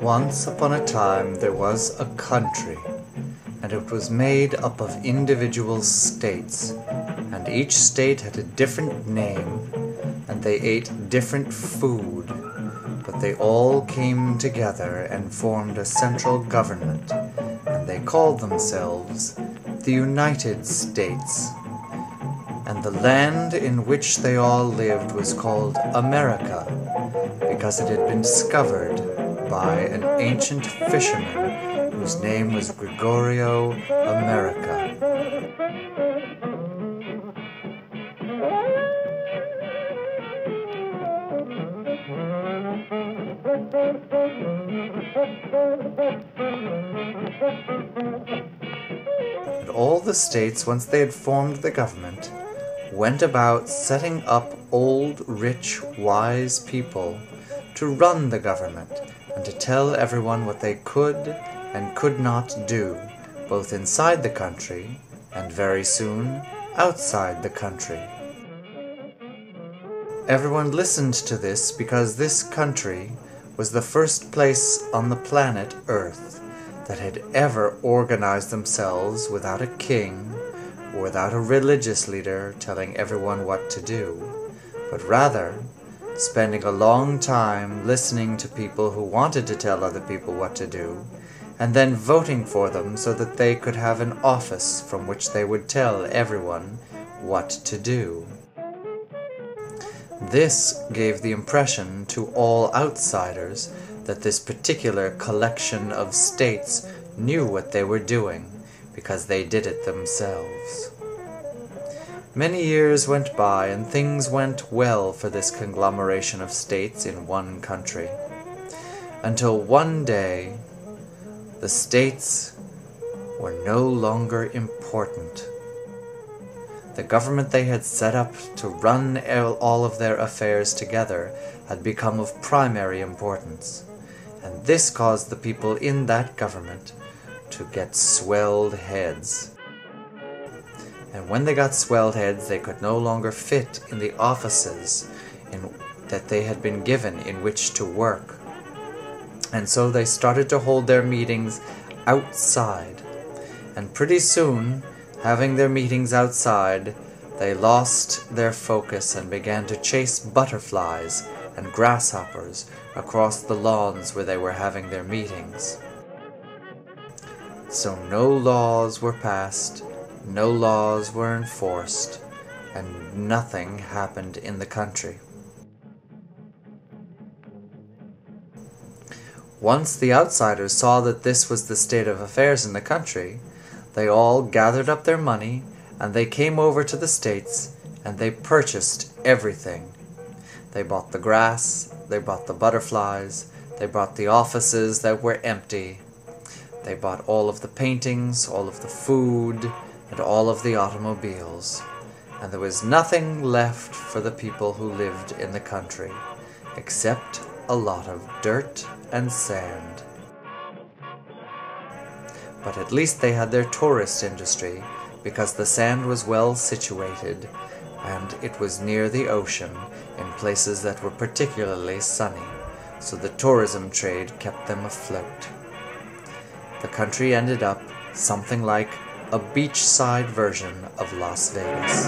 Once upon a time there was a country, and it was made up of individual states, and each state had a different name, and they ate different food, but they all came together and formed a central government, and they called themselves the United States. And the land in which they all lived was called America, because it had been discovered by an ancient fisherman whose name was Gregorio America. And all the states, once they had formed the government, went about setting up old, rich, wise people to run the government and to tell everyone what they could and could not do, both inside the country and very soon outside the country. Everyone listened to this because this country was the first place on the planet Earth that had ever organized themselves without a king or without a religious leader telling everyone what to do, but rather spending a long time listening to people who wanted to tell other people what to do, and then voting for them so that they could have an office from which they would tell everyone what to do. This gave the impression to all outsiders that this particular collection of states knew what they were doing, because they did it themselves. Many years went by, and things went well for this conglomeration of states in one country, until one day the states were no longer important. The government they had set up to run all of their affairs together had become of primary importance, and this caused the people in that government to get swelled heads. And when they got swelled heads, they could no longer fit in the offices that they had been given in which to work. And so they started to hold their meetings outside. And pretty soon, having their meetings outside, they lost their focus and began to chase butterflies and grasshoppers across the lawns where they were having their meetings. So no laws were passed, no laws were enforced, and nothing happened in the country. Once the outsiders saw that this was the state of affairs in the country, they all gathered up their money, and they came over to the states, and they purchased everything. They bought the grass, they bought the butterflies, they bought the offices that were empty, they bought all of the paintings, all of the food, and all of the automobiles, and there was nothing left for the people who lived in the country, except a lot of dirt and sand. But at least they had their tourist industry, because the sand was well situated, and it was near the ocean, in places that were particularly sunny, so the tourism trade kept them afloat. The country ended up something like a beachside version of Las Vegas.